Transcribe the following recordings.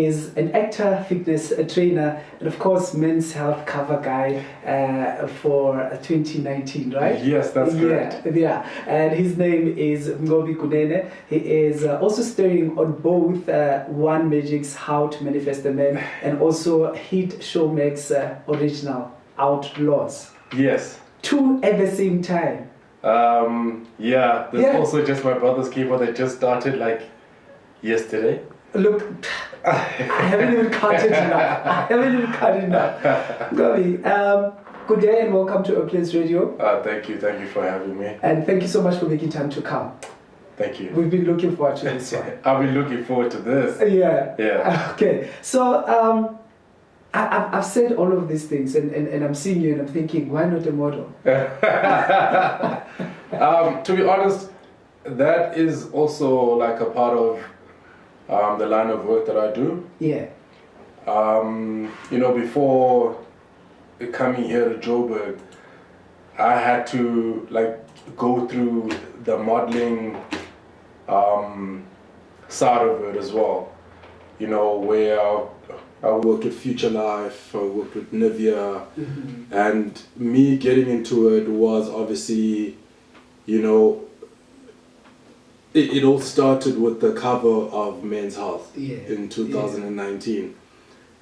is an actor, fitness trainer, and of course, Men's Health Cover Guy for 2019, right? Yes, that's correct. Yeah. And his name is Mnqobi Kunene. He is also starring on both One Magic's How to Manifest a Man and also hit Showmax original Outlaws. Yes. 2 at the same time. There's also just my brother's keeper that just started like yesterday. Look, I haven't even counted enough. Mnqobi, good day and welcome to Outlaws Radio. Thank you for having me. And thank you so much for making time to come. Thank you. We've been looking forward to this one. I've been looking forward to this. Yeah. Okay, so I've said all of these things and I'm seeing you and I'm thinking, why not a model? To be honest, that is also like a part of the line of work that I do. Yeah. Before coming here to Joburg, I had to like go through the modeling side of it as well. Where I worked with Future Life, I worked with Nivea, and me getting into it was obviously, it all started with the cover of Men's Health in 2019.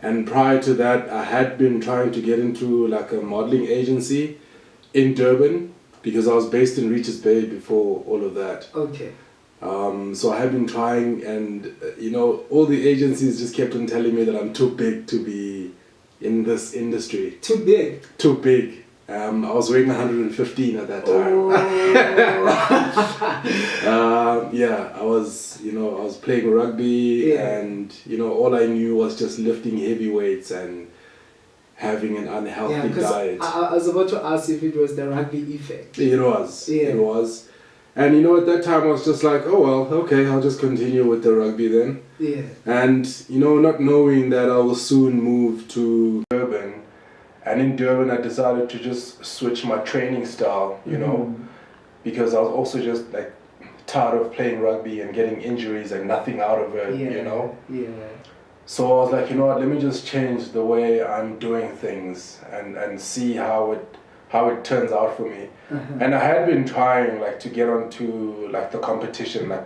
And prior to that, I had been trying to get into like a modeling agency in Durban because I was based in Richards Bay before all of that. Okay. So I had been trying and, all the agencies just kept on telling me that I'm too big to be in this industry. Too big? Too big. I was weighing 115 at that time. I was playing rugby and, all I knew was just lifting heavy weights and having an unhealthy diet. I was about to ask if it was the rugby effect. It was. And at that time I was just like, oh well, okay, I'll just continue with the rugby then. Yeah. And, not knowing that I will soon move to Durban. And in Durban I decided to just switch my training style, because I was also just like tired of playing rugby and getting injuries and nothing out of it, Yeah. So I was like, let me just change the way I'm doing things and see how it turns out for me. And I had been trying like to get onto like the competition, like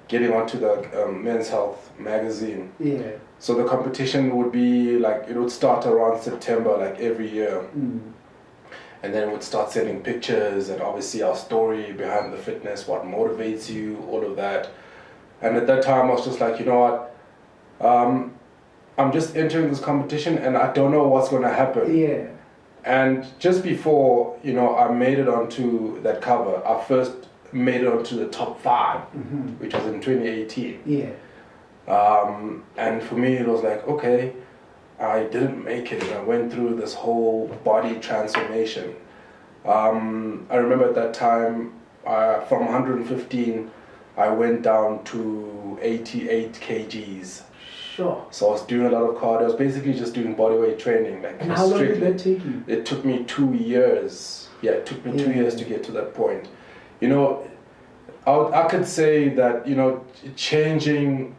getting onto the Men's Health magazine. Yeah. So the competition would be like, it would start around September like every year. And then we'd start sending pictures and obviously our story behind the fitness, what motivates you, all of that. And at that time I was just like, I'm just entering this competition and I don't know what's going to happen. Yeah. And just before, I made it onto that cover, I first made it onto the top 5, which was in 2018. Yeah. And for me, it was like, okay, I didn't make it. I went through this whole body transformation. I remember at that time, from 115, I went down to 88 kgs. Sure. So I was doing a lot of cardio. I was basically just doing bodyweight training. And how long did that take you? It took me 2 years. Yeah, it took me 2 years to get to that point. I could say that, changing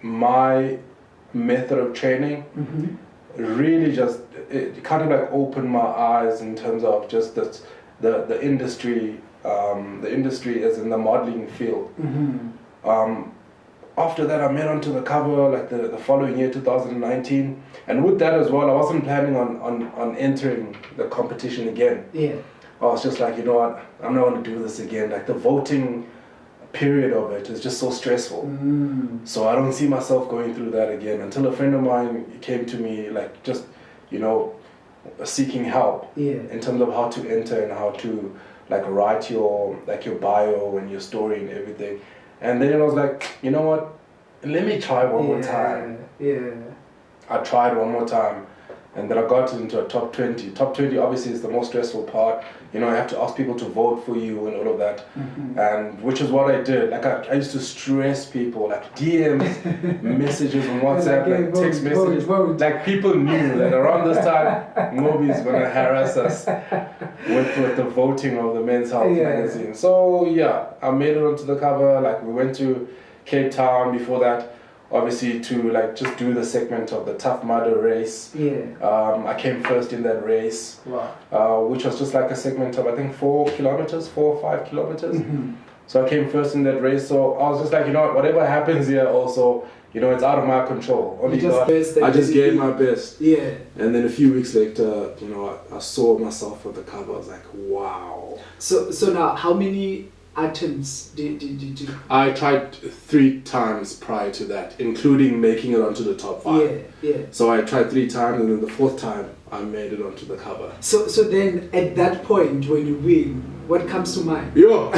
my method of training really just, it kind of like opened my eyes in terms of just the industry, the industry as in the modeling field. After that, I made onto the cover like the following year, 2019. And with that as well, I wasn't planning on entering the competition again. Yeah. I was just like, I'm not going to do this again. Like the voting period of it is just so stressful. So I don't see myself going through that again until a friend of mine came to me like just, seeking help in terms of how to enter and how to like write your bio and your story and everything. And then I was like, you know what? Let me try one more time. Yeah. I tried one more time. And then I got into a top 20. Top 20 obviously is the most stressful part. You have to ask people to vote for you and all of that. And which is what I did. Like I used to stress people, like DMs, messages on WhatsApp, like text messages. Vote. Like people knew that around this time, Mnqobi's gonna harass us with the voting of the Men's Health magazine. So yeah, I made it onto the cover. Like we went to Cape Town before that. obviously to like just do the segment of the Tough Mudder race. Yeah. I came first in that race. Wow. Which was just like a segment of I think 4 or 5 kilometers. Mm-hmm. So I came first in that race. So I was just like, you know what, whatever happens here also, you know, it's out of my control. Only God. I just gave my best. Yeah. And then a few weeks later, you know, I saw myself on the cover. I was like, wow. So now, how many attempts did you do? I tried 3 times prior to that, including making it onto the top 5. Yeah. So I tried 3 times, and then the 4th time, I made it onto the cover. So then, at that point, when you win, what comes to mind? Yo!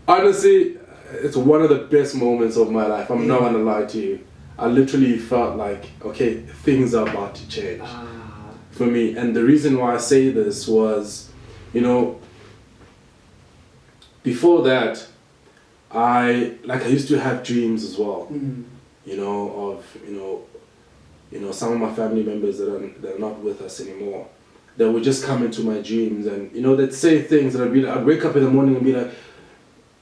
Honestly, it's one of the best moments of my life. I'm not gonna lie to you. I literally felt like, okay, things are about to change for me. And the reason why I say this was, you know, before that, I used to have dreams as well. You know, of you know, some of my family members that are not with us anymore. That would just come into my dreams, and you know, they'd say things, and I'd wake up in the morning and be like,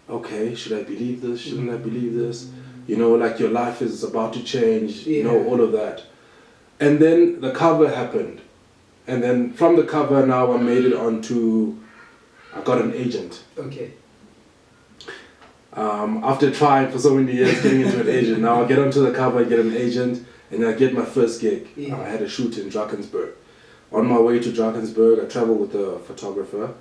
okay, should I believe this? Shouldn't I believe this? You know, like your life is about to change, you know, all of that. And then the cover happened. And then from the cover now I made it onto, I got an agent. Okay. After trying for so many years getting into an agent, now I get onto the cover, I get an agent, and I get my first gig. I had a shoot in Drakensberg. On my way to Drakensberg, I traveled with a photographer.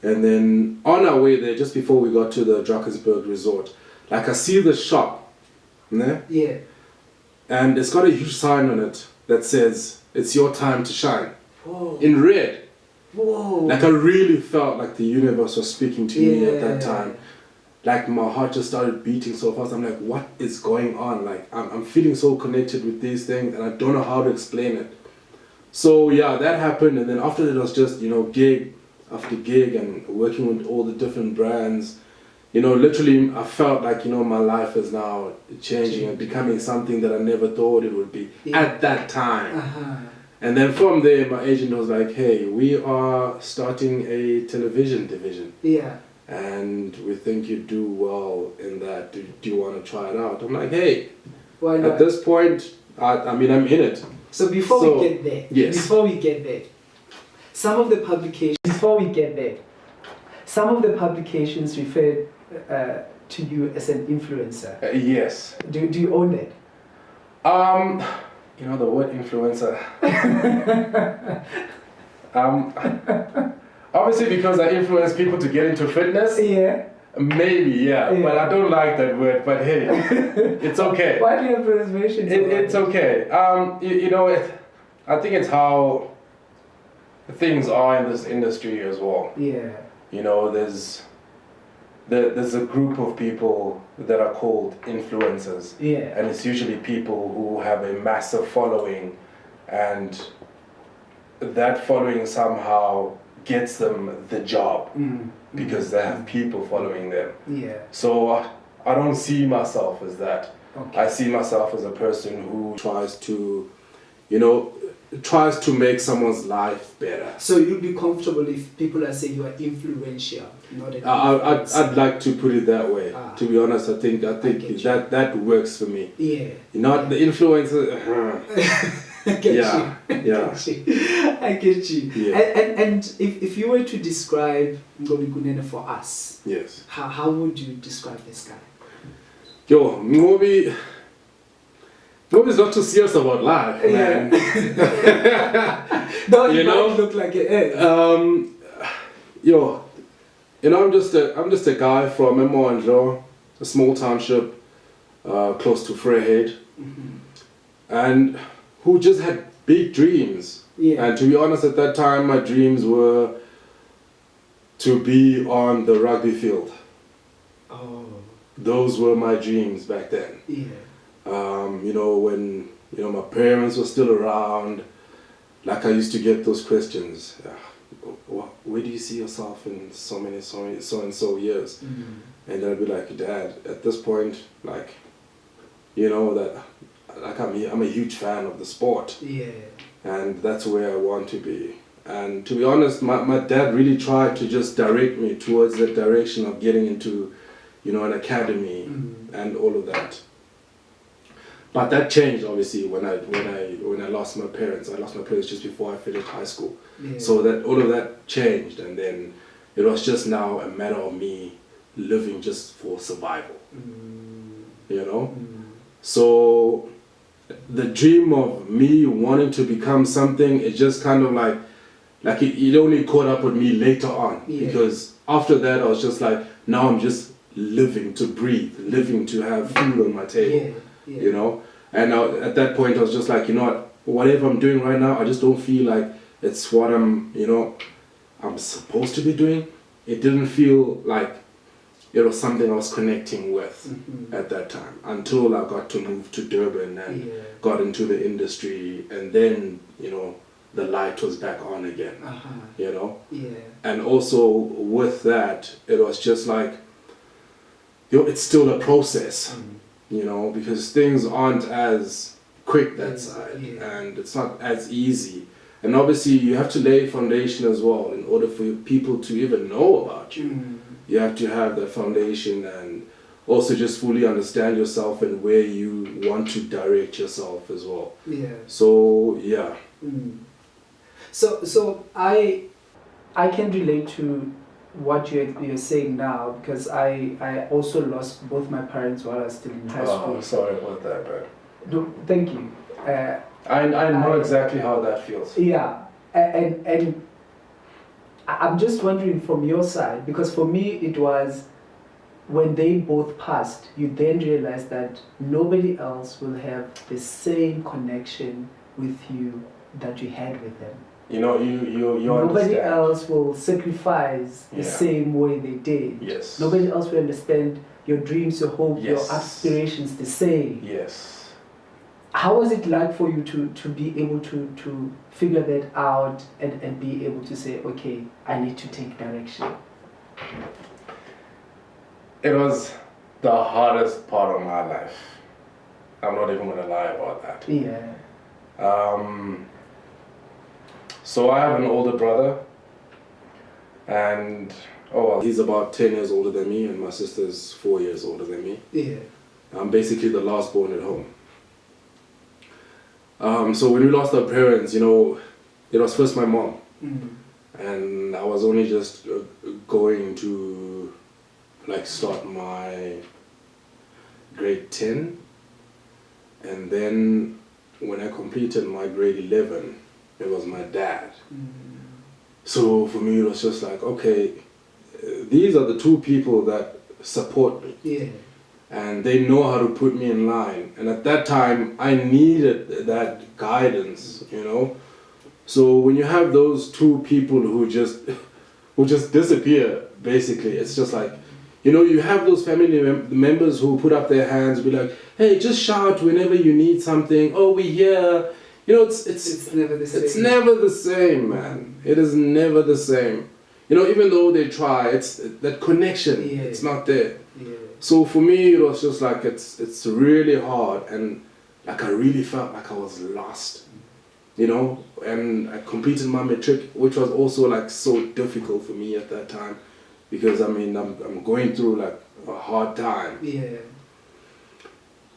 And then on our way there, just before we got to the Drakensberg resort, like I see the shop, né? Yeah. And it's got a huge sign on it that says, "It's your time to shine." Whoa. In red. Whoa. Like I really felt like the universe was speaking to me at that time. Like my heart just started beating so fast. I'm like, what is going on? Like I'm feeling so connected with these things, and I don't know how to explain it. So yeah, that happened, and then after that it was just, you know, gig after gig and working with all the different brands. You know, literally I felt like, you know, my life is now changing and becoming something that I never thought it would be at that time. And then from there, my agent was like, hey, we are starting a television division. Yeah. And we think you do well in that. Do you want to try it out? I'm like, hey, why not? At this point, I mean, I'm in it. So before we get there, some of the publications refer to you as an influencer. Yes. Do you own it? You know, the word influencer. Obviously because I influence people to get into fitness. Yeah. Maybe, but I don't like that word. But hey, it's okay. Why do you have reservations? It's okay. You know, I think it's how things are in this industry as well. Yeah. You know, there's a group of people that are called influencers. Yeah. And it's usually people who have a massive following, and that following somehow gets them the job because they have people following them. Yeah. So I don't see myself as that. Okay. I see myself as a person who tries to, you know, tries to make someone's life better. So you'd be comfortable if people are saying you are influential, not an I'd like to put it that way. To be honest, I think that works for me. Yeah. Not the influencer. I get you. I get you. Yeah. And if you were to describe Mnqobi Kunene for us, yes, how would you describe this guy? Yo, Mnqobi's not too serious about life, man. No, you might look like it is. Yo, you know, I'm just a guy from Men'sHealthCoverGuy, a small township close to Vryheid, and who just had big dreams. Yeah. And to be honest, at that time, my dreams were to be on the rugby field. Oh. Those were my dreams back then. Yeah. You know, when, you know, my parents were still around, like I used to get those questions. Where do you see yourself in so and so years? And then I'd be like, Dad, at this point, like, you know, that like I'm a huge fan of the sport. Yeah. And that's where I want to be. And to be honest, my dad really tried to just direct me towards that direction of getting into, you know, an academy and all of that. But that changed obviously when I lost my parents. I lost my parents just before I finished high school. Yeah. So that all of that changed, and then it was just now a matter of me living just for survival. You know? So the dream of me wanting to become something, it just kind of like it only caught up with me later on. Yeah. Because after that I was just like, now I'm just living to breathe, living to have food on my table. Yeah. You know? And at that point I was just like, you know what, whatever I'm doing right now, I just don't feel like it's what I'm supposed to be doing. It didn't feel like it was something I was connecting with at that time, until I got to move to Durban and got into the industry, and then, you know, the light was back on again, you know? Yeah. And also with that, it was just like, you know, it's still a process, you know, because things aren't as quick that side, and it's not as easy. And obviously you have to lay foundation as well in order for people to even know about you. You have to have that foundation, and also just fully understand yourself and where you want to direct yourself as well. Yeah. So yeah. So I can relate to what you're saying now, because I also lost both my parents while I was still in high school. Oh, sorry about that, man. No, thank you. I know exactly how that feels. Yeah, and I'm just wondering from your side, because for me it was when they both passed, you then realize that nobody else will have the same connection with you that you had with them. You know, you nobody understand. Else will sacrifice the same way they did. Yes. Nobody else will understand your dreams, your hopes, your aspirations the same. Yes. How was it like for you to be able to figure that out and be able to say, okay, I need to take direction? It was the hardest part of my life. I'm not even going to lie about that. Yeah. So I have an older brother, and he's about 10 years older than me, and my sister's 4 years older than me. Yeah. I'm basically the last born at home. So when we lost our parents, you know, it was first my mom. And I was only just going to like start my grade 10. And then when I completed my grade 11, it was my dad. So for me it was just like, okay, these are the two people that support me. Yeah. And they know how to put me in line. And at that time, I needed that guidance, you know. So when you have those two people who just disappear, basically, it's just like, you know, you have those family members who put up their hands, be like, hey, just shout whenever you need something. Oh, we're here. You know, it's never the same. It's never the same, man. It is never the same. You know, even though they try, it's that connection. Yeah. It's not there. Yeah. So for me, it was just like, it's really hard, and like I really felt like I was lost, you know. And I completed my matric, which was also like so difficult for me at that time, because I mean I'm going through like a hard time. Yeah.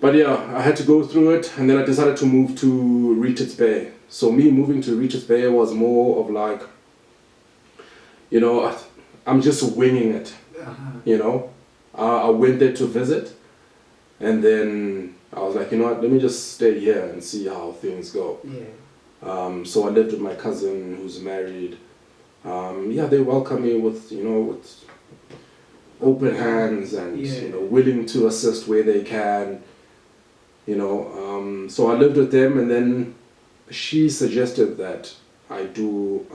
But yeah, I had to go through it, and then I decided to move to Richards Bay. So me moving to Richards Bay was more of like, you know, I'm just winging it, you know. I went there to visit, and then I was like, you know what, let me just stay here and see how things go. Yeah. So I lived with my cousin who's married. Yeah, they welcomed me with, you know, with open hands and, you know, willing to assist where they can, you know. So I lived with them, and then she suggested that I do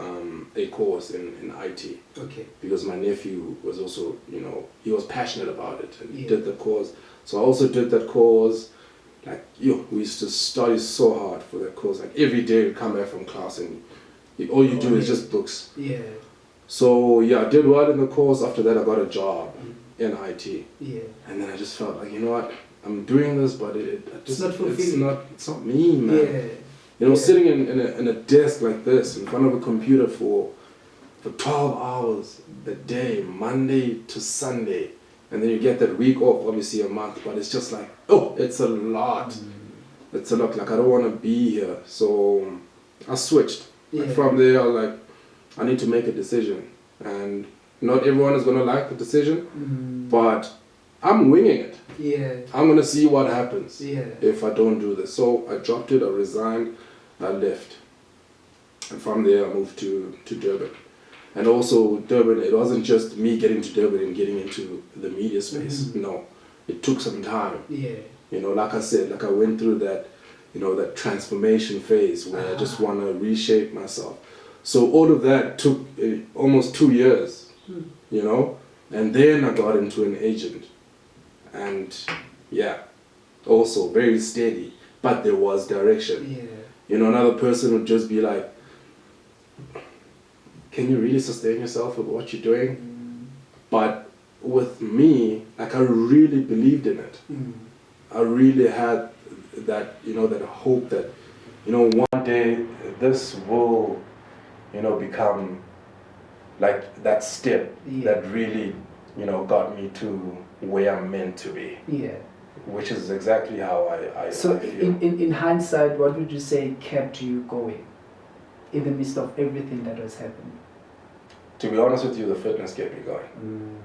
a course in IT. Okay. Because my nephew was also, you know, he was passionate about it, and he did the course. So I also did that course. Like, we used to study so hard for that course. Like every day we come back from class, and all you do is just books. Yeah. So yeah, I did well in the course. After that, I got a job in IT. Yeah. And then I just felt like, you know what, I'm doing this, but it's not fulfilling. It's not me, man. Yeah. You know, sitting in a desk like this in front of a computer for 12 hours a day, Monday to Sunday, and then you get that week off, obviously a month, but it's just like, oh, it's a lot. it's a look, like I don't want to be here. So I switched. Yeah. Like from there, I was like, I need to make a decision. And not everyone is going to like the decision, but I'm winging it. Yeah. I'm going to see what happens if I don't do this. So I dropped it, I resigned, I left. And from there, I moved to Durban. And also Durban, it wasn't just me getting to Durban and getting into the media space. No, it took some time. Yeah. You know, like I said, like I went through that, you know, that transformation phase where I just want to reshape myself. So all of that took almost 2 years, you know, and then I got into an agent. And yeah, also very steady, but there was direction. Yeah. You know, another person would just be like, can you really sustain yourself with what you're doing? But with me, like I really believed in it. I really had that, you know, that hope that, you know, one day this will, you know, become like that step that really, you know, got me to where I'm meant to be. Yeah. Which is exactly how I So I feel. In hindsight, what would you say kept you going in the midst of everything that was happening? To be honest with you, the fitness kept me going.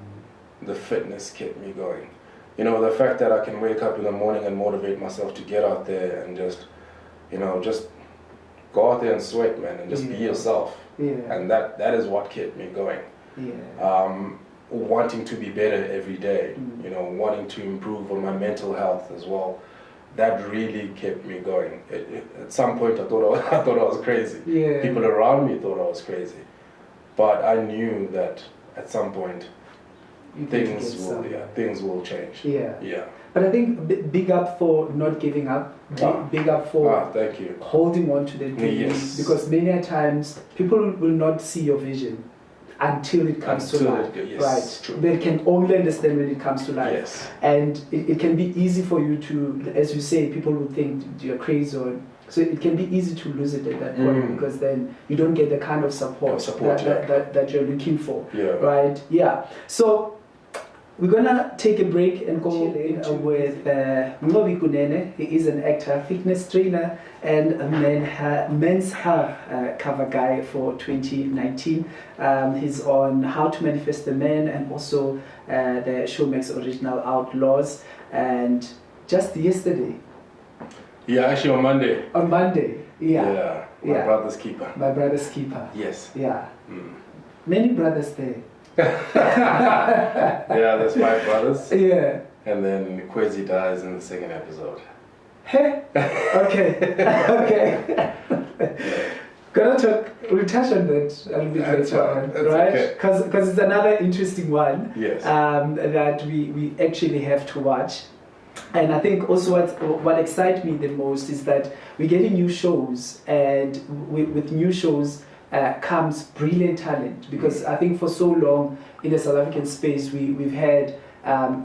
The fitness kept me going. You know, the fact that I can wake up in the morning and motivate myself to get out there and just, you know, just go out there and sweat, man, and just be yourself. Yeah. And that is what kept me going. Yeah. Wanting to be better every day, you know, wanting to improve on my mental health as well. That really kept me going. At some point, I thought I was crazy. Yeah. People around me thought I was crazy. But I knew that at some point things will change. Yeah. Yeah. But I think big up for not giving up. Big up for thank you. Holding on to the dream. Yes. Because many a times people will not see your vision until it comes to life. Yes, right. True. They can only understand when it comes to life. Yes. And it can be easy for you to, as you say, people will think you're crazy or. So it can be easy to lose it at that point because then you don't get the kind of support that you're looking for. Yeah. Right? Yeah. So we're going to take a break and go with Mnqobi Kunene. He is an actor, fitness trainer, and a men's health cover guy for 2019. He's on How to Manifest the Man and also the Showmax original Outlaws. And just yesterday, yeah, actually on Monday. On Monday, yeah. My brother's keeper. My brother's keeper. Yes. Yeah. Many brothers there. Yeah, there's 5 brothers. Yeah. And then Kwezi dies in the second episode. Hey. Okay. Okay. We'll touch on that a little bit later on, right? Because it's another interesting one. Yes. That we actually have to watch. And I think also what excites me the most is that we're getting new shows, and with new shows comes brilliant talent. Because I think for so long in the South African space, we've had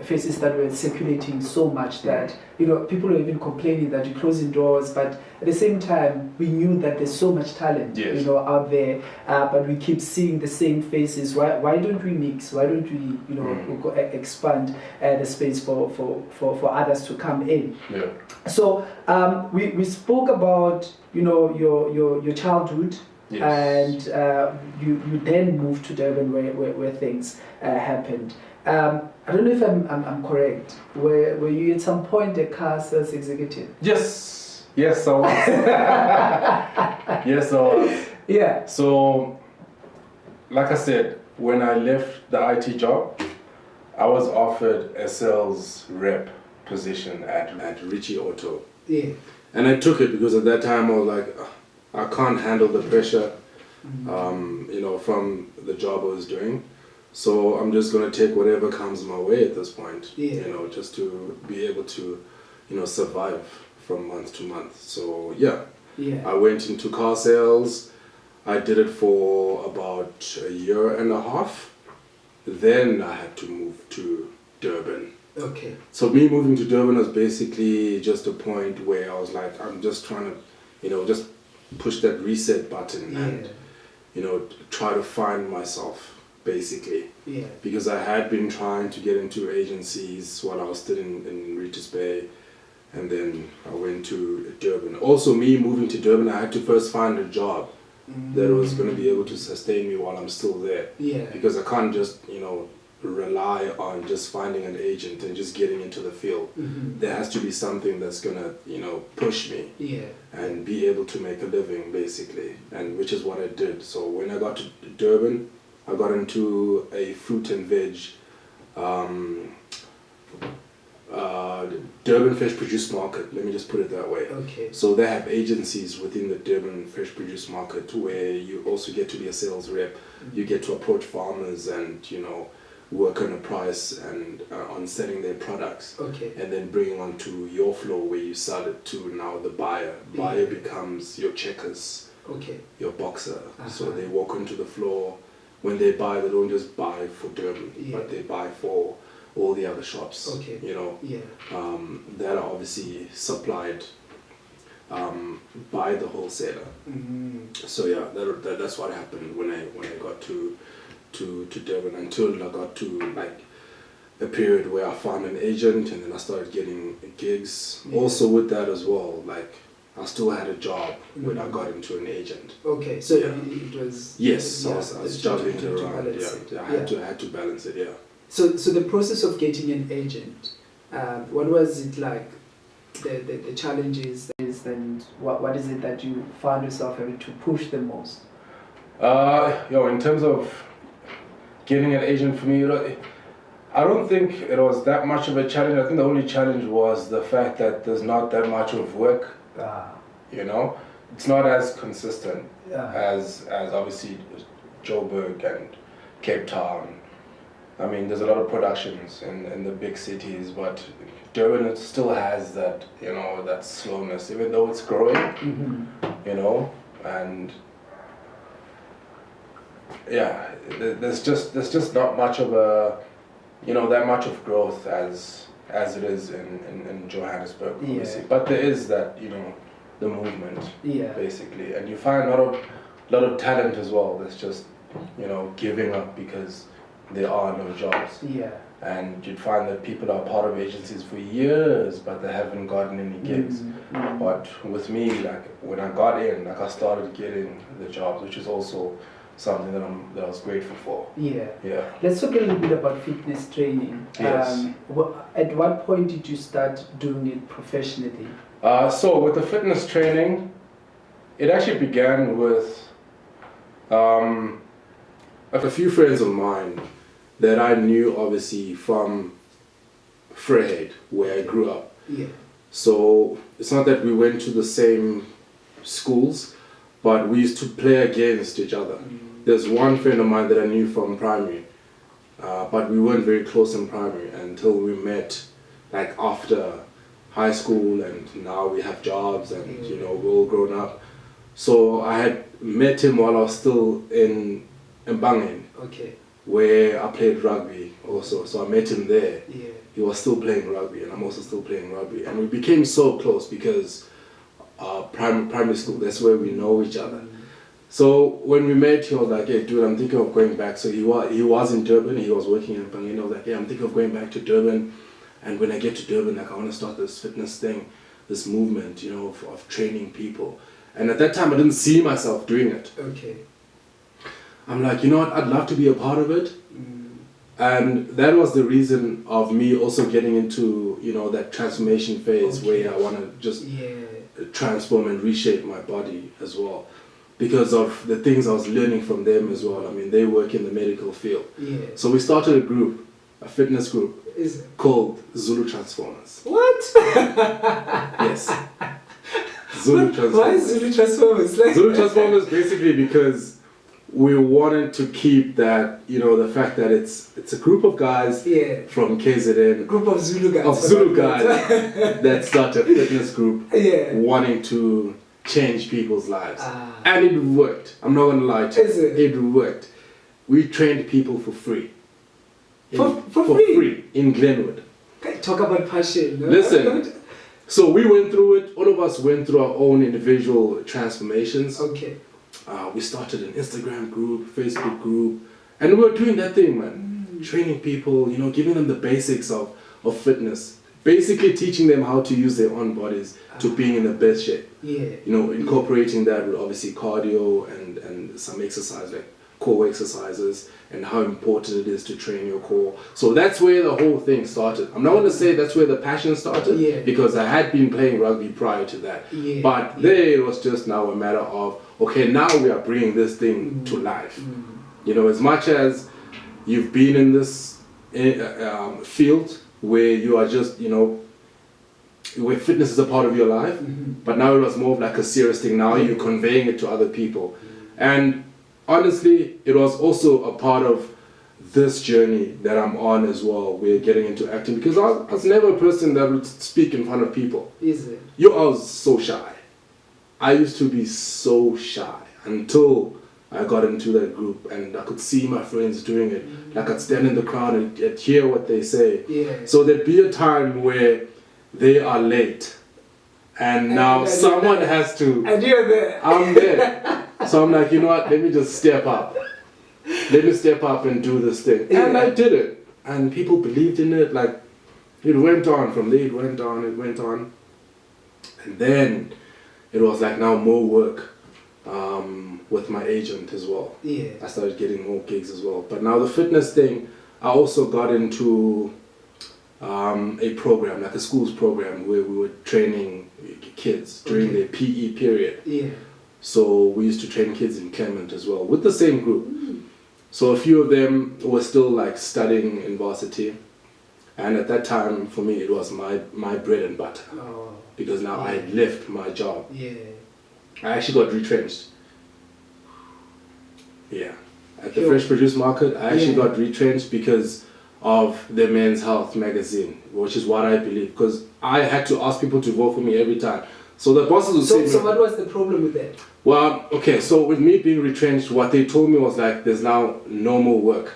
faces that were circulating so much that, you know, people are even complaining that you're closing doors, but at the same time we knew that there's so much talent, you know, out there, but we keep seeing the same faces. Why don't we mix? Why don't we, you know, expand the space for others to come in? Yeah. So we spoke about, you know, your childhood. Yes. And you then moved to Durban where things happened. I don't know if I'm correct. Were you at some point a car sales executive? Yes, I was. Yes, I was. Yeah. So, like I said, when I left the IT job, I was offered a sales rep position at Richie Auto. Yeah. And I took it because at that time I was like, I can't handle the pressure, you know, from the job I was doing. So I'm just going to take whatever comes my way at this point, you know, just to be able to, you know, survive from month to month. So, yeah. I went into car sales. I did it for about 1.5 years. Then I had to move to Durban. Okay. So me moving to Durban was basically just a point where I was like, I'm just trying to, you know, just push that reset button and, you know, try to find myself. Basically, because I had been trying to get into agencies while I was still in Richards Bay, and then I went to Durban. Also, me moving to Durban, I had to first find a job that was going to be able to sustain me while I'm still there. Yeah. Because I can't just, rely on just finding an agent and just getting into the field. There has to be something that's going to, push me and be able to make a living, basically, and which is what I did. So when I got to Durban, I got into a fruit and veg Durban Fresh Produce Market, let me just put it that way. Okay. So they have agencies within the Durban Fresh Produce Market where you also get to be a sales rep. You get to approach farmers and, work on a price and on selling their products. Okay. And then bring onto your floor where you sell it to now the buyer. Buyer becomes your checkers, your boxer. So they walk onto the floor. When they buy, they don't just buy for Durban, but they buy for all the other shops, that are obviously supplied by the wholesaler. So yeah, that's what happened when I got to Durban, until I got to like a period where I found an agent, and then I started getting gigs. Also with that as well, like I still had a job when I got into an agent. Okay, so it was... Yes, I was juggling it around. I had to balance it, So the process of getting an agent, what was it like? The challenges and what is it that you found yourself having to push the most? In terms of getting an agent for me, I don't think it was that much of a challenge. I think the only challenge was the fact that there's not that much of work. It's not as consistent as obviously Joburg and Cape Town. I mean, there's a lot of productions in the big cities, but Durban, it still has that, that slowness, even though it's growing, and there's just not much of a, that much of growth as it is in Johannesburg, obviously. But there is that, the movement, basically, and you find a lot of talent as well that's just, giving up because there are no jobs. And you'd find that people are part of agencies for years, but they haven't gotten any gigs. But with me, like when I got in, like I started getting the jobs, which is also something that I was grateful for. Let's talk a little bit about fitness training. Yes. At what point did you start doing it professionally? So with the fitness training, it actually began with a few friends of mine that I knew obviously from Vryheid, where I grew up. So it's not that we went to the same schools, but we used to play against each other. There's one friend of mine that I knew from primary, but we weren't very close in primary until we met like after high school, and now we have jobs and we're all grown up. So I had met him while I was still in Mbangeni, where I played rugby also. So I met him there. He was still playing rugby and I'm also still playing rugby, and we became so close because primary school, that's where we know each other. So when we met, he was like, hey dude, I'm thinking of going back. So he was in Durban, he was working in Mbangeni. I was like, yeah, I'm thinking of going back to Durban, and when I get to Durban, like I want to start this fitness thing, this movement, of training people. And at that time I didn't see myself doing it. I'm like, what, I'd love to be a part of it. And that was the reason of me also getting into, that transformation phase where I want to just transform and reshape my body as well. Because of the things I was learning from them as well. I mean, they work in the medical field. So we started a group, a fitness group, called Zulu Transformers. What? Yes. Zulu Transformers. Why Zulu Transformers? Zulu Transformers basically because we wanted to keep that, the fact that it's a group of guys from KZN. Group of Zulu guys. Of Zulu guys that started a fitness group wanting to change people's lives. And it worked. I'm not going to lie to you. It worked. We trained people for free. For free? In Glenwood. Talk about passion. No? Listen, so we went through it. All of us went through our own individual transformations. We started an Instagram group, Facebook group, and we were doing that thing, man. Training people, giving them the basics of fitness, basically teaching them how to use their own bodies to being in the best shape. Yeah. You know, incorporating that with obviously cardio and some exercise like core exercises and how important it is to train your core. So that's where the whole thing started. I'm not going to say that's where the passion started because I had been playing rugby prior to that. Yeah. But there it was just now a matter of, okay, now we are bringing this thing to life. You know, as much as you've been in this field where you are just, you know, where fitness is a part of your life, but now it was more of like a serious thing. Now you're conveying it to other people. And honestly, it was also a part of this journey that I'm on as well. We're getting into acting because I was never a person that would speak in front of people. Is it? I was so shy. I used to be so shy until I got into that group and I could see my friends doing it. Like I'd stand in the crowd and hear what they say. Yeah. So there'd be a time where they are late and now someone has to. And you're there. I'm there. So I'm like, you know what, let me just step up. Let me step up and do this thing. And I did it. And people believed in it. Like, it went on. From there, it went on. And then it was like now more work with my agent as well. Yeah. I started getting more gigs as well. But now the fitness thing, I also got into a program, like a school's program, where we were training kids during their PE period. Yeah. So we used to train kids in Clement as well, with the same group. So a few of them were still like studying in varsity. And at that time, for me, it was my bread and butter. Oh. Because now I had left my job. Yeah. I actually got retrenched. Yeah. At the Fresh Produce Market, I actually got retrenched because of the Men's Health magazine, which is what I believe. Because I had to ask people to vote for me every time. So the bosses would say... So what was the problem with that? Well, okay, so with me being retrenched, what they told me was like, there's now no more work.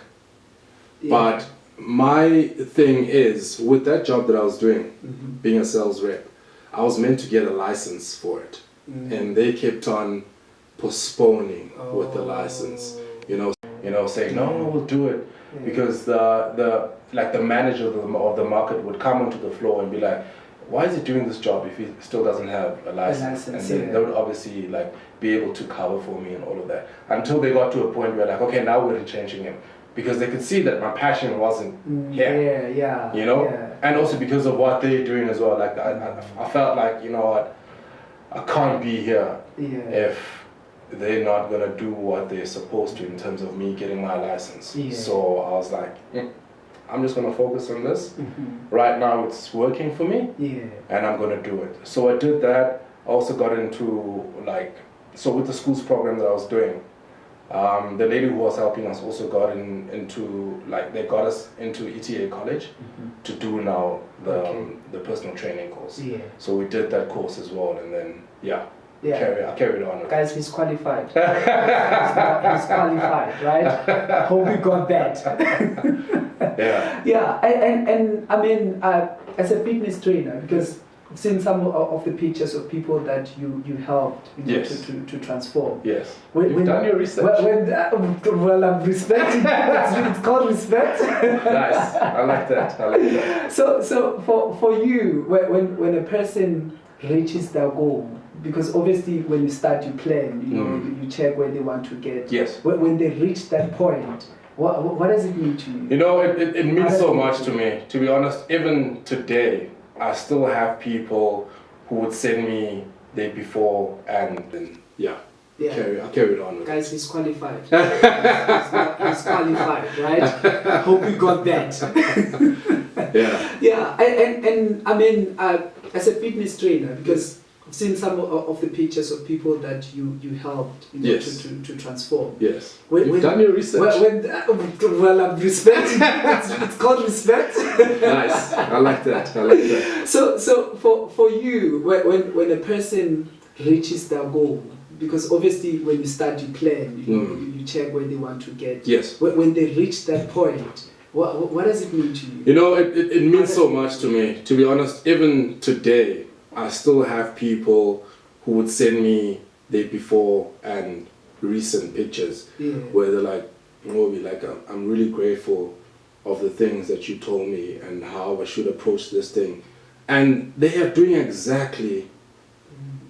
Yeah. But my thing is, with that job that I was doing, being a sales rep, I was meant to get a license for it. And they kept on postponing with the license, you know, saying, no, we'll do it. Because the manager of the market would come onto the floor and be like, why is he doing this job if he still doesn't have a license? And then they would obviously like be able to cover for me and all of that. Until they got to a point where like, okay, now we're retrenching him. Because they could see that my passion wasn't here. You know? Yeah. And also because of what they're doing as well. Like I felt like, you know what, I can't be here if they're not gonna do what they're supposed to in terms of me getting my license. Yeah. So I was like, I'm just gonna focus on this. Right now it's working for me, and I'm gonna do it. So I did that. I also got into so with the schools program that I was doing, the lady who was helping us also got into they got us into ETA college to do now the personal training course. Yeah. So we did that course as well, and then I carried on. Guys, he's qualified. he's qualified, right? Hope you got that. Yeah, and I mean, as a fitness trainer, because I've seen some of the pictures of people that you helped to transform. Yes. You've done your research. Well, I'm respecting. It's called respect. Nice. I like that. So for you, when a person reaches their goal, because obviously when you start, you plan, you check where they want to get. Yes. When they reach that point, what does it mean to you? You know, it means so much to me. To be honest, even today, I still have people who would send me the before and then, I carried on with Guys, he's qualified. he's qualified, right? Hope you got that. Yeah, and I mean, as a fitness trainer, because I've seen some of the pictures of people that you helped to transform. Yes. You've done your research. Well, I'm respecting. It's called respect. Nice. I like that. So for you, when a person reaches their goal, because obviously when you start, you plan. You check where they want to get. Yes. When they reach that point, what does it mean to you? You know, it means so much to me. To be honest, even today, I still have people who would send me the before and recent pictures where they're like, Mnqobi, I'm really grateful of the things that you told me and how I should approach this thing and they are doing exactly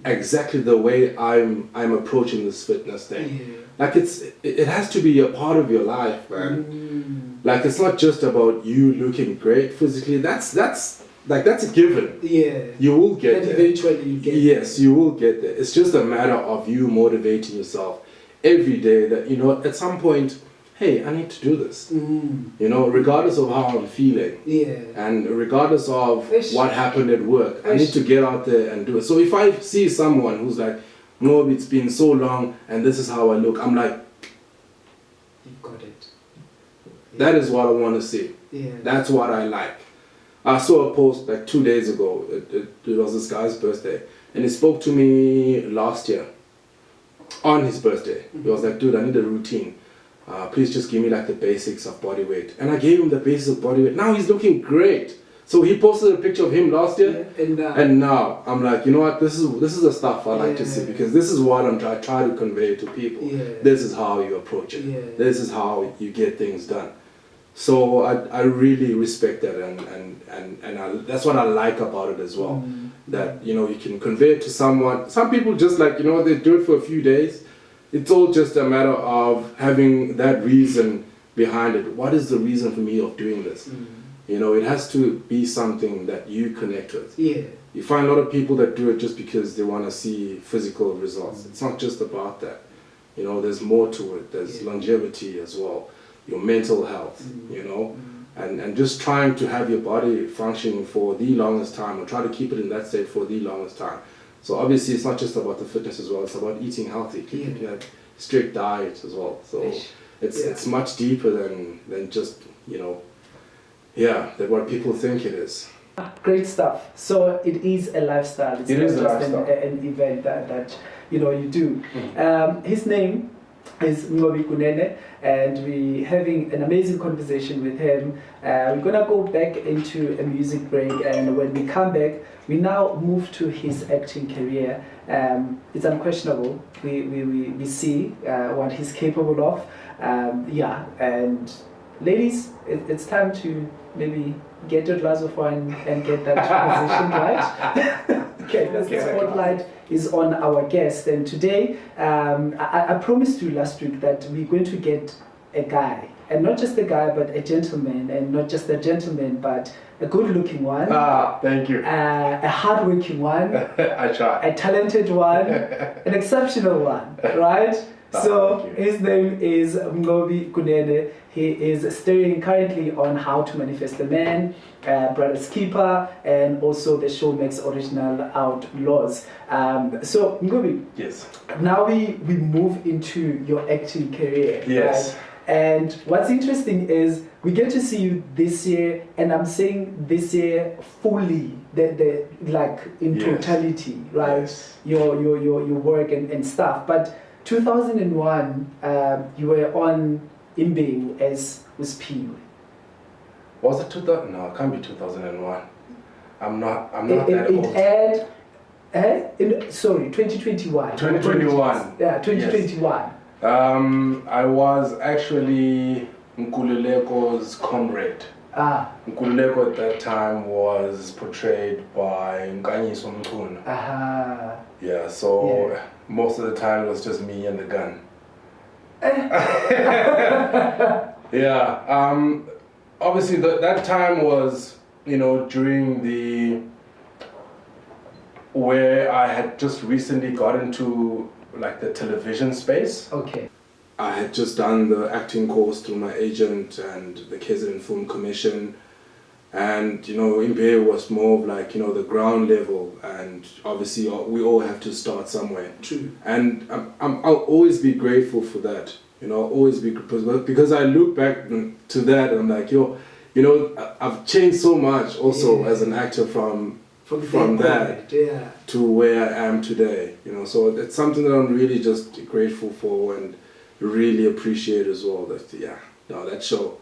the way I'm approaching this fitness thing. Yeah. Like it has to be a part of your life, man. Like it's not just about you looking great physically. That's a given. Yeah. You will get there. Eventually you get Yes, you will get there. It's just a matter of you motivating yourself every day that, you know, at some point, hey, I need to do this. You know, regardless of how I'm feeling. Yeah. And regardless of what happened at work, I need to get out there and do it. So if I see someone who's like, no, it's been so long and this is how I look, I'm like, you've got it. Yeah. That is what I want to see. Yeah. That's what I like. I saw a post like 2 days ago. It was this guy's birthday. And he spoke to me last year on his birthday. He was like, dude, I need a routine. Please just give me like the basics of body weight. And I gave him the basics of body weight. Now he's looking great. So he posted a picture of him last year. Yeah, and now I'm like, you know what, this is the stuff I like to see, because this is what I try to convey to people. Yeah. This is how you approach it. Yeah. This is how you get things done. So I really respect that, and that's what I like about it as well. That, you know, you can convey it to someone. Some people just like, you know, they do it for a few days. It's all just a matter of having that reason behind it. What is the reason for me of doing this? You know, it has to be something that you connect with. Yeah. You find a lot of people that do it just because they want to see physical results. It's not just about that. You know, there's more to it. There's longevity as well. Your mental health, you know, and just trying to have your body functioning for the longest time, or try to keep it in that state for the longest time. So obviously it's not just about the fitness as well, it's about eating healthy, keeping like strict diet as well. So it's much deeper than just, you know, that what people think it is. Great stuff. So it is a lifestyle. It's not just an event that you know you do. His name is Mnqobi Kunene, and we're having an amazing conversation with him. We're gonna go back into a music break, and when we come back, we now move to his acting career. It's unquestionable. We see what he's capable of. And ladies, it's time to maybe get your glass of wine and get that position right. Okay, the spotlight is on our guest, and today I promised you last week that we're going to get a guy, and not just a guy, but a gentleman, and not just a gentleman, but a good-looking one. Thank you. A hard-working one. I try. A talented one, an exceptional one, right? So his name is Mnqobi Kunene. He is starring currently on How to Manifest a Man, Brother's Keeper, and also the Showmax original Outlaws. So Mnqobi, yes. Now we move into your acting career. Yes. Right? And what's interesting is we get to see you this year, and I'm saying this year fully, the like in totality, right? Yes. Your work and stuff. But 2001, you were on Imbing as was P. Was it 2000? No, it can't be 2001. I'm not that old. Sorry, 2021. 2021. Yeah, 2021. Yes. I was actually Nkuleko's comrade. Nkuleko at that time was portrayed by Mnqobi Kunene. Yeah, so most of the time it was just me and the gun. Obviously that time was, you know, during where I had just recently got into like the television space. Okay. I had just done the acting course through my agent and the KZN Film Commission, and you know, Imbe was more of like, you know, the ground level, and obviously we all have to start somewhere. True. And I'll always be grateful for that. You know, always be, because I look back to that and I'm like, you know, I've changed so much also as an actor from that to where I am today. You know, so it's something that I'm really just grateful for and really appreciate as well. That show,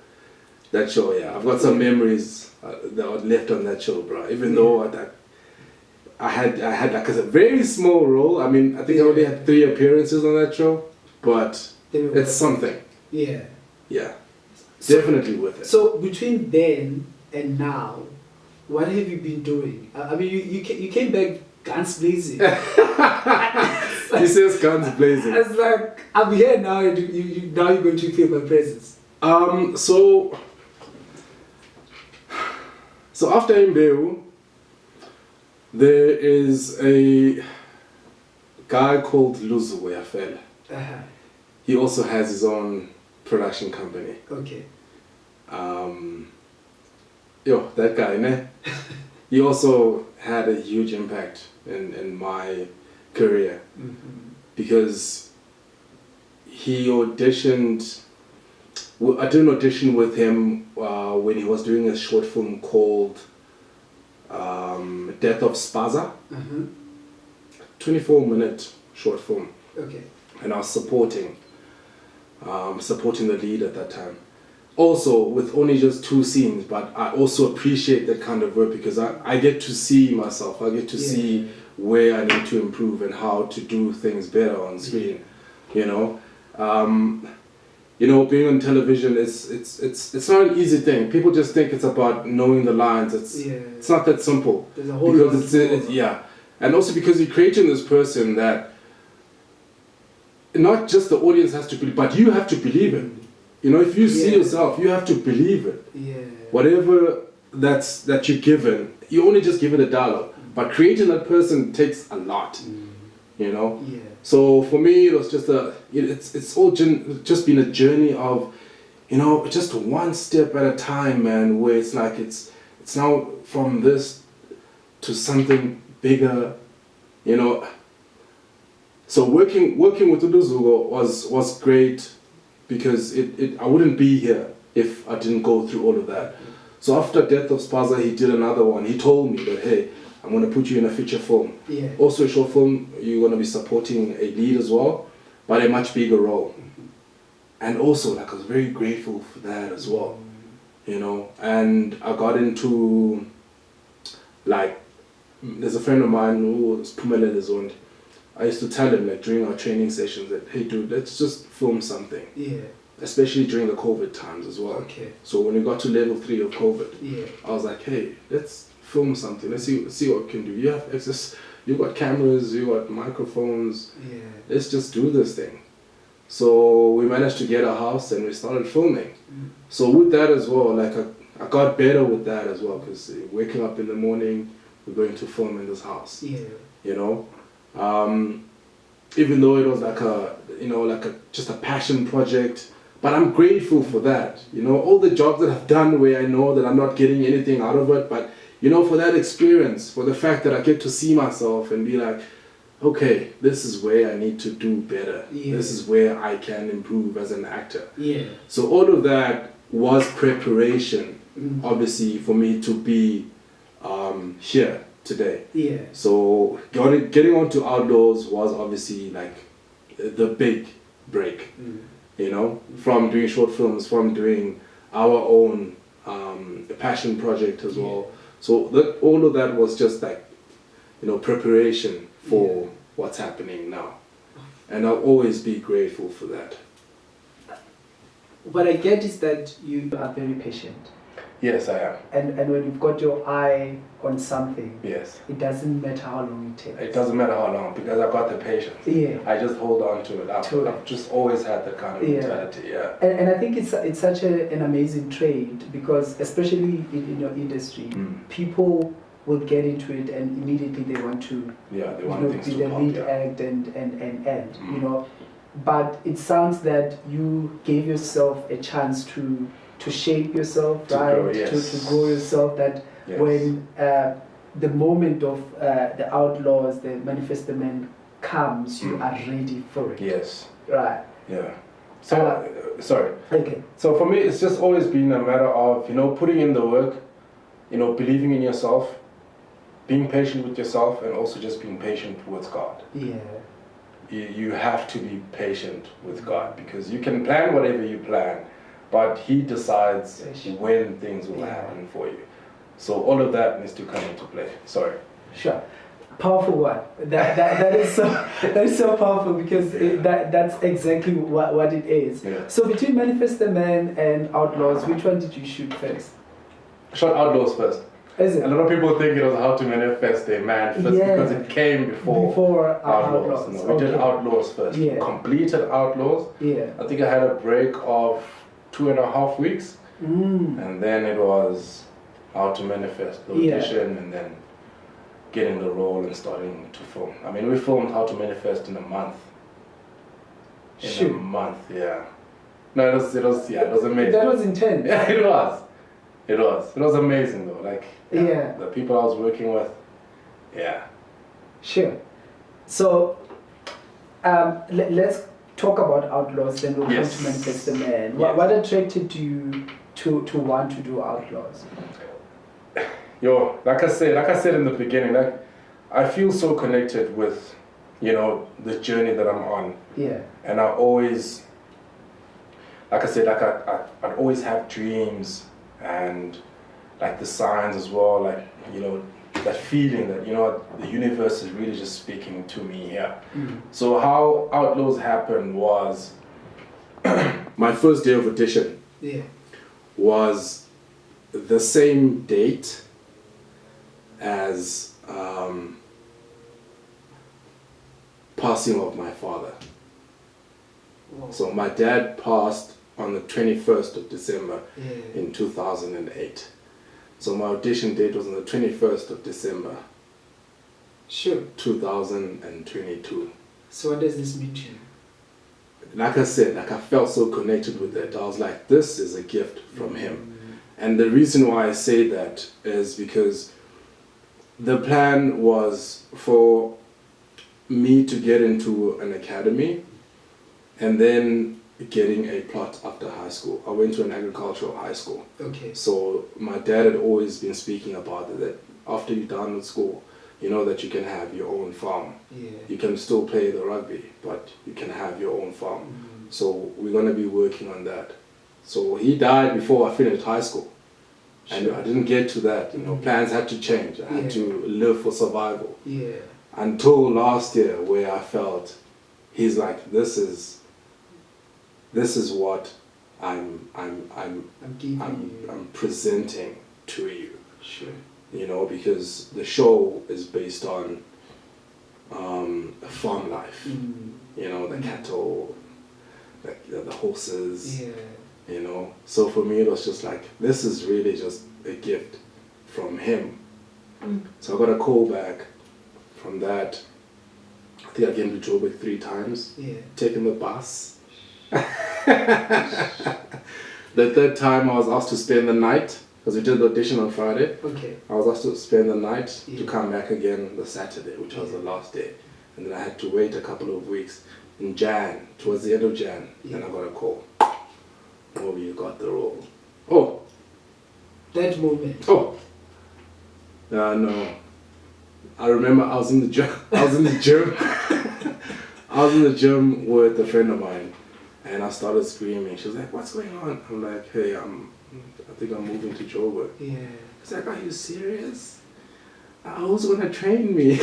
I've got some memories that were left on that show, bro. Even though I had like a very small role. I mean, I think I only had 3 appearances on that show, but it's something. Yeah. Definitely worth it. So between then and now, what have you been doing? I mean, you came back guns blazing. He says guns blazing. It's like, I'm here now, and now you're going to feel my presence. So after Mbewu, there is a guy called Luzu Weyafela. He also has his own production company. Okay. That guy, ne? He also had a huge impact in my career, because he auditioned. I did an audition with him when he was doing a short film called Death of Spaza. 24-minute short film. Okay. And I was supporting the lead at that time. Also, with only just 2 scenes, but I also appreciate that kind of work, because I get to see myself. I get to see where I need to improve and how to do things better on screen. You know, being on television, it's not an easy thing. People just think it's about knowing the lines. It's not that simple. There's a whole because and also because you're creating this person that not just the audience has to believe, but you have to believe it. You know, if you see yourself, you have to believe it. Whatever that you're given, you only just give it a dialogue. But creating that person takes a lot. You know. So for me, it was just it's all just been a journey of, just one step at a time, man. Where it's like it's now from this to something bigger, So working with Uluzugo was great, because I wouldn't be here if I didn't go through all of that. So after Death of Spaza, he did another one. He told me that, hey, I'm going to put you in a feature film. Also a short film, you're going to be supporting a lead as well, but a much bigger role. And also, I was very grateful for that as well, And I got into, there's a friend of mine who was Pumele Zone. I used to tell him, during our training sessions, that, hey dude, let's just film something. Especially during the COVID times as well. So when we got to level 3 of COVID, I was like, hey, let's film something. Let's see what we can do. You have access, you got cameras, you got microphones. Let's just do this thing. So we managed to get a house and we started filming. So with that as well, I got better with that as well, because waking up in the morning, we're going to film in this house. Even though it was just a passion project, but I'm grateful for that. All the jobs that I've done where I know that I'm not getting anything out of it, but for that experience, for the fact that I get to see myself and be like, okay, this is where I need to do better. This is where I can improve as an actor. So all of that was preparation, obviously, for me to be here today. So getting onto Outlaws was obviously the big break. From doing short films, from doing our own passion project as well. So all of that was just preparation for what's happening now. And I'll always be grateful for that. What I get is that you are very patient. Yes, I am. And when you've got your eye on something, it doesn't matter how long it takes. It doesn't matter how long, because I've got the patience. I just hold on to it. I've just always had that kind of mentality. And I think it's such an amazing trait, because especially in your industry, people will get into it and immediately they want to be the lead act and But it sounds that you gave yourself a chance to shape yourself, to grow yourself, that when the moment of the Outlaws, the Manifesto Man comes, you are ready for it. Right. So, sorry. Okay. So for me, it's just always been a matter of, putting in the work, believing in yourself, being patient with yourself, and also just being patient with God. You have to be patient with God, because you can plan whatever you plan, but He decides when things will happen for you. So all of that needs to come into play. Sorry. Sure. Powerful one. That is so powerful, because that's exactly what it is. So between Manifesto Man and Outlaws, which one did you shoot first? I shot Outlaws first. Is it? A lot of people think it was How to Manifest a Man first because it came before Outlaws. No, we did Outlaws first. Yeah. Completed Outlaws. Yeah. I think I had a break of 2.5 weeks. And then it was How to Manifest, the audition, and then getting the role and starting to film. I mean, we filmed How to Manifest in a month. A month, yeah. No, it was amazing. That was intense. Yeah, it was. It was amazing though. Like, the people I was working with, Sure. So, let's talk about Outlaws, then we'll come to Manifest the Man. What attracted you to want to do Outlaws? Yo, like I said in the beginning, like I feel so connected with, the journey that I'm on. Yeah. And I always, like I said, I'd always have dreams and like the signs as well, like, that feeling that, the universe is really just speaking to me here. So how Outlaws happened was my first day of audition was the same date as passing of my father. Whoa. So my dad passed on the 21st of December in 2008. So my audition date was on the 21st of December. 2022. So what does this mean to you? Like I said, I felt so connected with it. I was like, this is a gift from him. And the reason why I say that is because the plan was for me to get into an academy and then getting a plot after high school. I went to an agricultural high school. Okay. So my dad had always been speaking about it, that after you're done with school, that you can have your own farm. Yeah. You can still play the rugby, but you can have your own farm. So we're going to be working on that. So he died before I finished high school. And I didn't get to that. Plans had to change. I had to live for survival. Yeah. Until last year, where I felt he's like, this is what I'm presenting to you. Sure. Because the show is based on farm life. The cattle, the horses. Yeah. So for me it was just like, this is really just a gift from him. So I got a call back from that. I think I came to Joburg 3 times, taking the bus. The third time I was asked to spend the night, because we did the audition on Friday. Okay. I was asked to spend the night to come back again the Saturday, which was the last day. And then I had to wait a couple of weeks in Jan, towards the end of Jan, then I got a call. Oh, you got the role. Oh. That moment. Oh. No. I remember I was in the gym. I was in the gym with a friend of mine, and I started screaming. She was like, "What's going on?" I'm like, "Hey, I think I'm moving to Joburg." Yeah. She's like, "Are you serious? Who's gonna train me?"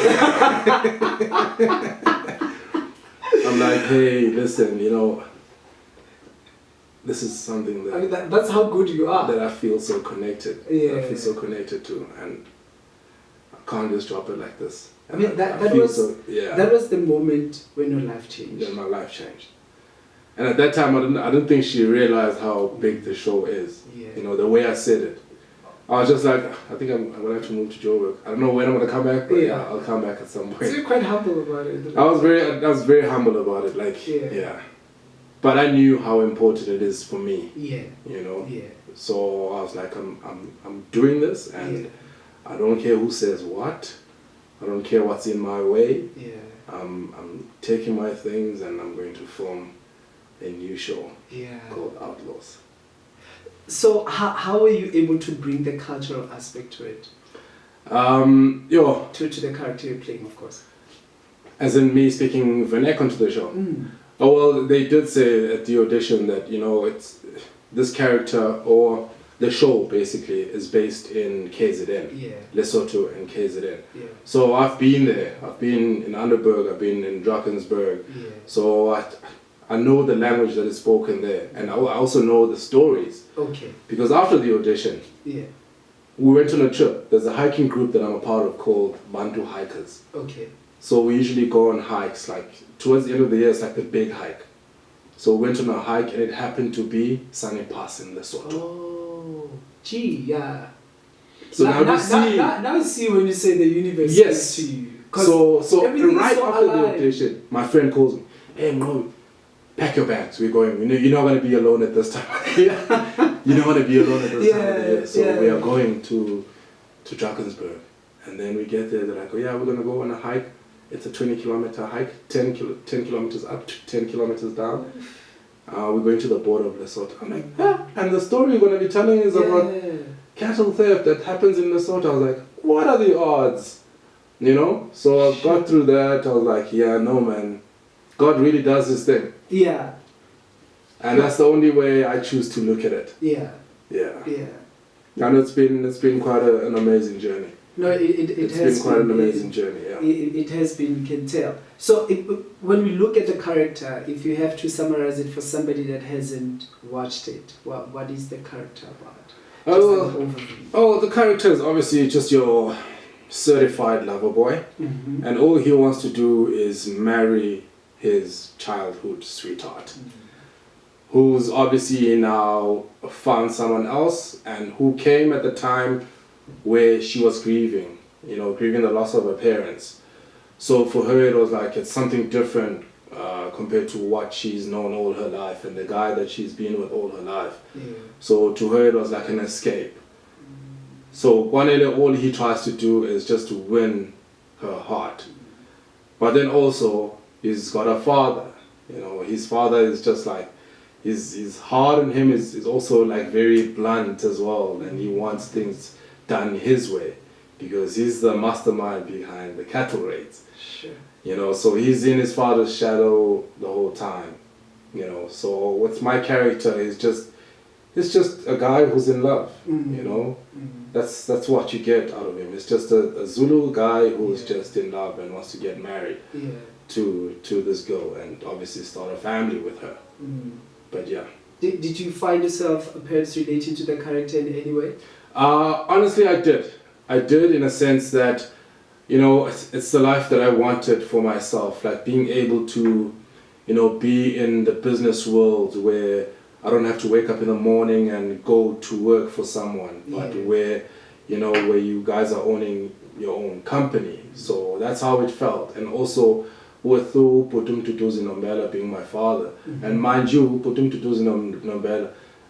I'm like, "Hey, listen, this is something that that's how good you are. That I feel so connected. Yeah. I feel so connected to, and I can't just drop it like this." I mean, that was the moment when your life changed. Yeah, my life changed. And at that time, I didn't think she realized how big the show is. Yeah. The way I said it. I was just like, I think I'm going to have to move to Joburg. I don't know when I'm going to come back, but I'll come back at some point. So you're quite humble about it. I was very humble about it. Like, But I knew how important it is for me. Yeah. Yeah. So I was like, I'm doing this, and I don't care who says what. I don't care what's in my way. Yeah. I'm taking my things, and I'm going to film a new show called Outlaws. So how were you able to bring the cultural aspect to it? To the character you're playing, of course. As in me speaking vernacular to the show. Oh well, they did say at the audition that it's this character, or the show basically is based in KZN, Lesotho and KZN. Yeah. So I've been there. I've been in Underberg. I've been in Drakensberg. Yeah. So I know the language that is spoken there, and I also know the stories. Okay. Because after the audition, we went on a trip. There's a hiking group that I'm a part of called Bantu Hikers. Okay. So we usually go on hikes, like towards the end of the year, it's like the big hike. So we went on a hike and it happened to be Sunny Pass in Lesotho. Oh, gee, yeah. So now you see... Now you see when you say the universe yes. speaks to you. So right so after alive. the invitation, my friend calls me, hey, Mnqobi, pack your bags, we're going. You're not going to be alone at this time. You don't want to be alone at this time of the year. So we are going to Drakensberg. And then we get there, they're like, oh yeah, we're going to go on a hike. It's a 20-kilometer hike, 10 kilometers up, 10 kilometers down. We're going to the border of Lesotho. I'm like, yeah. And the story you're going to be telling is about cattle theft that happens in Lesotho. I was like, what are the odds? You know? So I got through that. I was like, yeah, no, man. God really does his thing. Yeah. And that's the only way I choose to look at it. Yeah. Yeah. Yeah. And it's been quite an amazing journey. No, it has been quite an amazing journey, yeah. It has been, you can tell. So when we look at the character, if you have to summarize it for somebody that hasn't watched it, what is the character about? The character is obviously just your certified lover boy. Mm-hmm. And all he wants to do is marry his childhood sweetheart. Mm-hmm. Who's obviously now found someone else and who came at the time where she was grieving the loss of her parents. So for her it was like it's something different compared to what she's known all her life and the guy that she's been with all her life. Yeah. So to her it was like an escape. So Kunene, all he tries to do is just to win her heart. But then also he's got a father. His father is just like, his heart in him is also like very blunt as well, and he wants things done his way because he's the mastermind behind the cattle raids. Sure. So he's in his father's shadow the whole time. So what's my character is it's just a guy who's in love. Mm-hmm. That's what you get out of him. It's just a Zulu guy who's just in love and wants to get married to this girl and obviously start a family with her. Mm. But yeah. Did you find yourself perhaps relating to the character in any way? Honestly, I did. I did in a sense that, it's the life that I wanted for myself. Like being able to, be in the business world where I don't have to wake up in the morning and go to work for someone, but where you guys are owning your own company. So that's how it felt. And also with Putum Tutuzi Nombela being my father. Mm-hmm. And mind you, Putum Tutuzi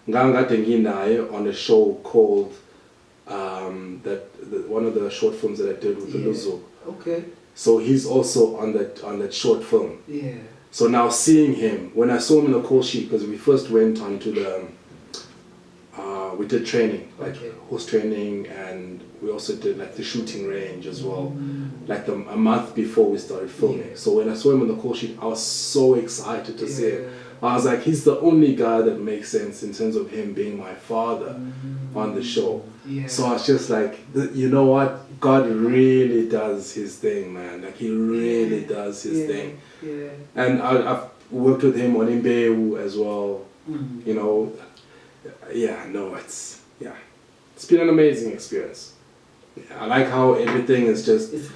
Nombela, on a show called one of the short films that I did with the Luzo. Okay. So he's also on that short film. Yeah. So now seeing him, when I saw him in the call sheet, because we first went on to the, we did training, like horse training, and we also did like the shooting range as well, like a month before we started filming. Yeah. So when I saw him on the call sheet, I was so excited to see him. I was like, he's the only guy that makes sense in terms of him being my father on the show. Yeah. So I was just like, you know what? God really does his thing, man. Like he really does his thing. Yeah. And I've worked with him on Mbeu as well. Mm-hmm. It's been an amazing experience. I like how everything is just it's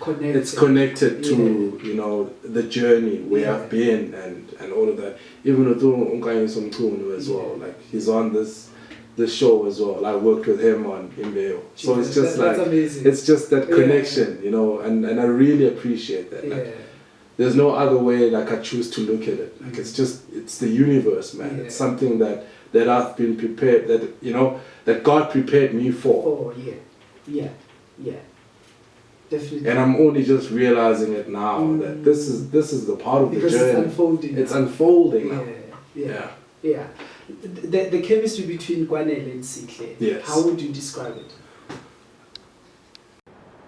connected to the journey where I've been and all of that. Even with Mnqobi as well, like he's on this show as well. I worked with him on Mbeu, so it's just it's just that connection, and I really appreciate that. Like, there's no other way like I choose to look at it. Like it's the universe, man. It's something that I've been prepared, that God prepared me for. Oh yeah. Definitely. And I'm only just realizing it now that this is the part of the journey. It's unfolding. It's unfolding now. Yeah. The chemistry between Kunene and Sihle. Yes. How would you describe it?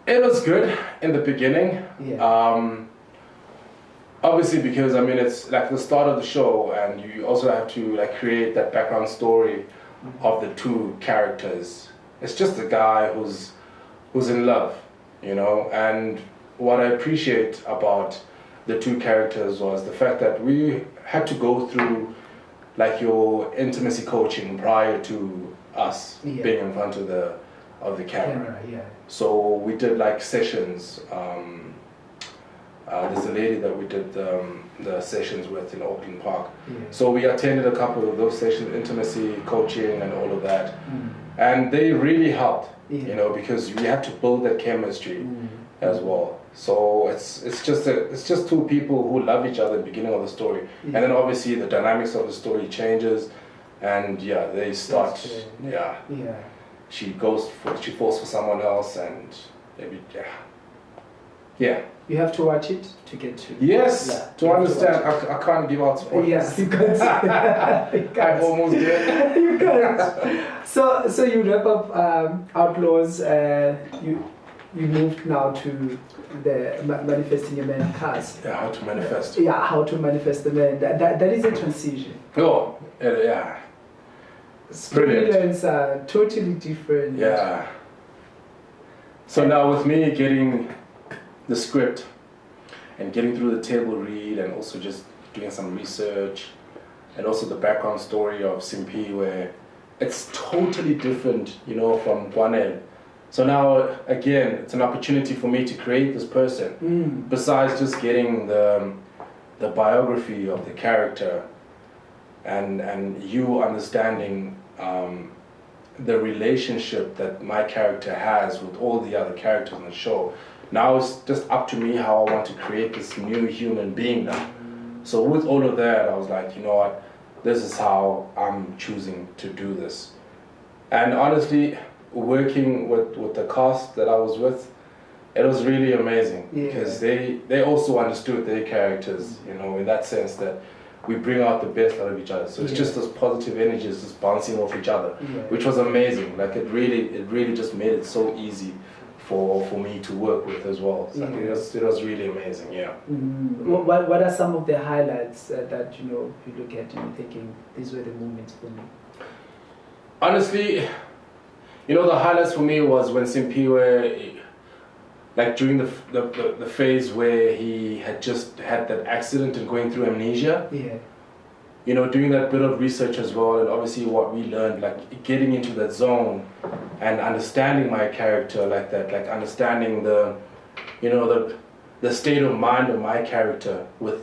It was good in the beginning. Yeah. Obviously, because it's like the start of the show, and you also have to like create that background story of the two characters. It's just a guy who's in love, and what I appreciate about the two characters was the fact that we had to go through like your intimacy coaching prior to us being in front of the of the camera. Yeah. So we did like sessions. There's a lady that we did the sessions with in Auckland Park. Yeah. So we attended a couple of those sessions, intimacy, coaching, and all of that. And they really helped, you know, because we had to build that chemistry as well. So it's just two people who love each other at the beginning of the story, and then obviously the dynamics of the story changes, and they start. She falls for someone else, and maybe You have to watch it to get to. Yes, to understand. I can't give out spoilers. Yes, you can't. I almost did. You can't. So you wrap up Outlaws. You moved now to the manifesting your man cast. Yeah, how to manifest. Yeah, how to manifest the man. That is a transition. Oh, yeah. Storylines are totally different. Yeah. So now with me getting the script and getting through the table read and also just doing some research and also the background story of Simpi, where it's totally different, you know, from Guanel. So now again, it's an opportunity for me to create this person besides just getting the biography of the character and you understanding the relationship that my character has with all the other characters on the show. Now it's just up to me how I want to create this new human being now. So with all of that, I was like, you know what, this is how I'm choosing to do this. And honestly, working with the cast that I was with, it was really amazing because they also understood their characters, you know, in that sense that we bring out the best out of each other. So it's just those positive energies just bouncing off each other, which was amazing. Like it really just made it so easy for me to work with as well. So it was really amazing. What are some of the highlights that you look at and you're thinking these were the moments for me? Honestly, the highlights for me was when Simpiwe, like during the phase where he had just had that accident and going through amnesia. Doing that bit of research as well, and obviously what we learned, like getting into that zone and understanding my character like that, like understanding the state of mind of my character with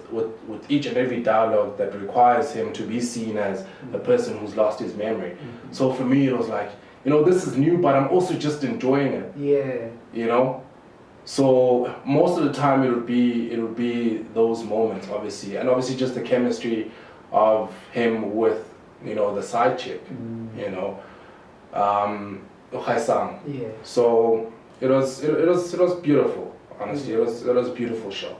each and every dialogue that requires him to be seen as a person who's lost his memory. So for me, it was like, this is new, but I'm also just enjoying it. So most of the time it would be those moments, obviously, and obviously just the chemistry of him with the side chick, Haisang. So it was beautiful. Honestly, it was a beautiful show.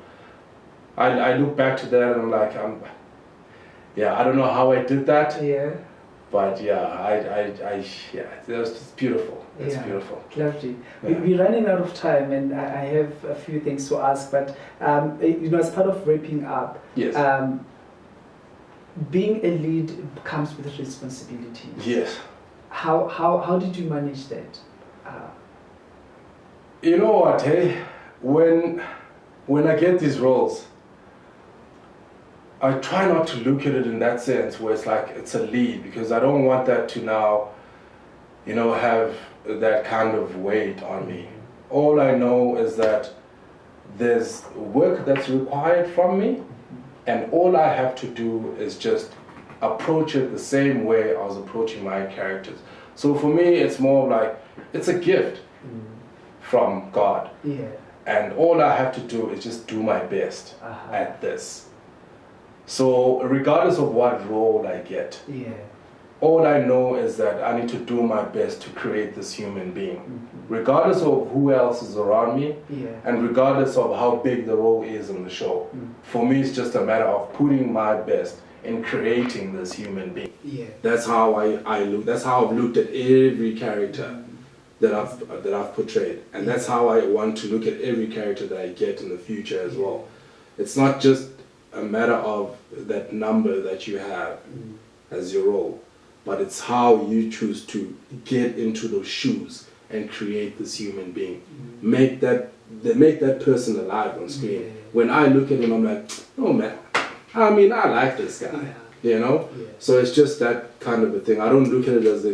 I look back to that and I'm like, I don't know how I did that. But it was just beautiful. It's beautiful. Lovely. We're running out of time, and I have a few things to ask. But as part of wrapping up, being a lead comes with responsibility. Yes. How did you manage that? You know what? Hey, when I get these roles, I try not to look at it in that sense where it's like it's a lead, because I don't want that to now, have that kind of weight on me. All I know is that there's work that's required from me, and all I have to do is just approach it the same way I was approaching my characters. So for me, it's more like, it's a gift from God. And all I have to do is just do my best at this. So regardless of what role I get, all I know is that I need to do my best to create this human being. Regardless of who else is around me, and regardless of how big the role is in the show. For me, it's just a matter of putting my best in creating this human being. That's how I look. That's how I've looked at every character that I've portrayed, and that's how I want to look at every character that I get in the future as well. It's not just a matter of that number that you have as your role, but it's how you choose to get into those shoes and create this human being. Make that person alive on screen. When I look at him, I'm like, oh man, I like this guy, So it's just that kind of a thing. I don't look at it as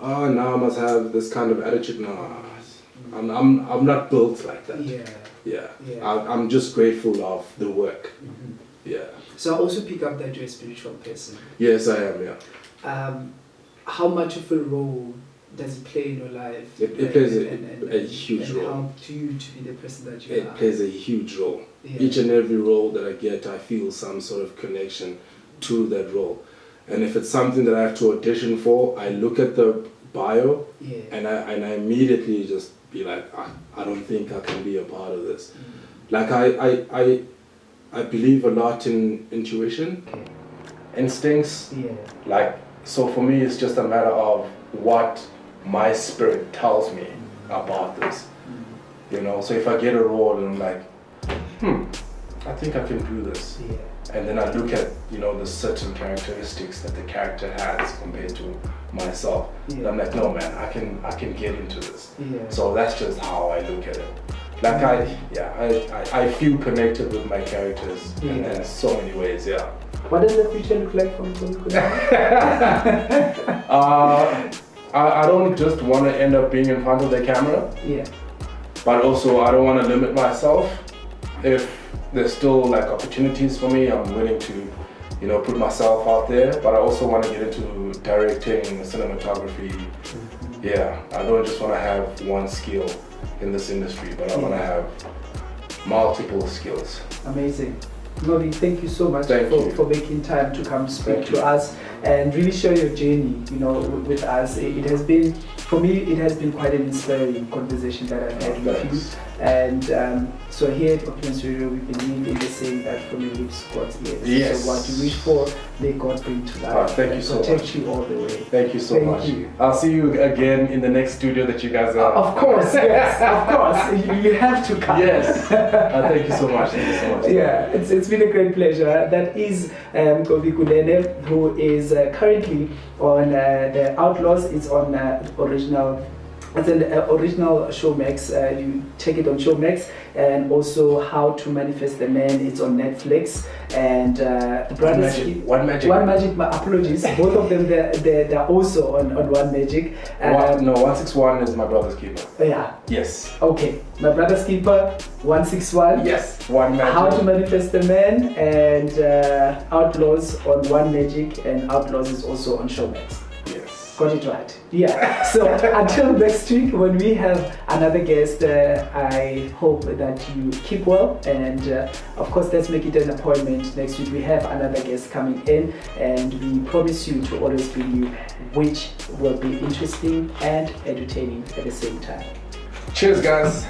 oh, now I must have this kind of attitude. No, I'm not built like that. Yeah. I'm just grateful of the work. Yeah. So I also pick up that you're a spiritual person. Yes, I am. Yeah. How much of a role does it play in your life? It plays a huge role. How to you to be the person that you are? It plays a huge role. Each and every role that I get, I feel some sort of connection to that role. And if it's something that I have to audition for, I look at the bio and I immediately just be like, I don't think I can be a part of this. Like I believe a lot in intuition, instincts. Like, so for me, it's just a matter of what my spirit tells me about this. You know, so if I get a role and I'm like, I think I can do this. And then I look at, you know, the certain characteristics that the character has compared to myself. And I'm like, no man, I can get into this. So that's just how I look at it. Like I feel connected with my characters in so many ways, What does the future look like for Mnqobi? I don't just want to end up being in front of the camera. But also I don't want to limit myself. If there's still like opportunities for me, I'm willing to, you know, put myself out there. But I also want to get into directing, cinematography. I don't just want to have one skill in this industry, but I want to have multiple skills. Amazing. Mnqobi, thank you so much for making time to come speak to us and really share your journey, you know, with us. It has been, for me, it has been quite an inspiring conversation that I've had with you. And so here at Opulence Radio, we believe in the saying that from your lips, God's ears. So what you wish for, may God bring to life. Thank you so much. Protect you all the way. Thank you so much. I'll see you again in the next studio that you guys are. Of course, yes, of course. You have to come. Yes. Thank you so much. Thank you so much. Yeah, it's been a great pleasure. That is Mnqobi Kunene, who is currently on the Outlaws. It's on original. It's an original Showmax. You check it on Showmax, and also How to Manifest the Man. It's on Netflix. And the brothers. One Magic. My apologies. Both of them they're also on One Magic. No, 161 is My Brother's Keeper. Yes. Okay. My Brother's Keeper, 161. Yes. One Magic. How to Manifest the Man, and Outlaws on One Magic, and Outlaws is also on Showmax. Got it right. Yeah. So until next week when we have another guest, I hope that you keep well. And of course, let's make it an appointment. Next week we have another guest coming in, and we promise you to always bring you which will be interesting and entertaining at the same time. Cheers, guys.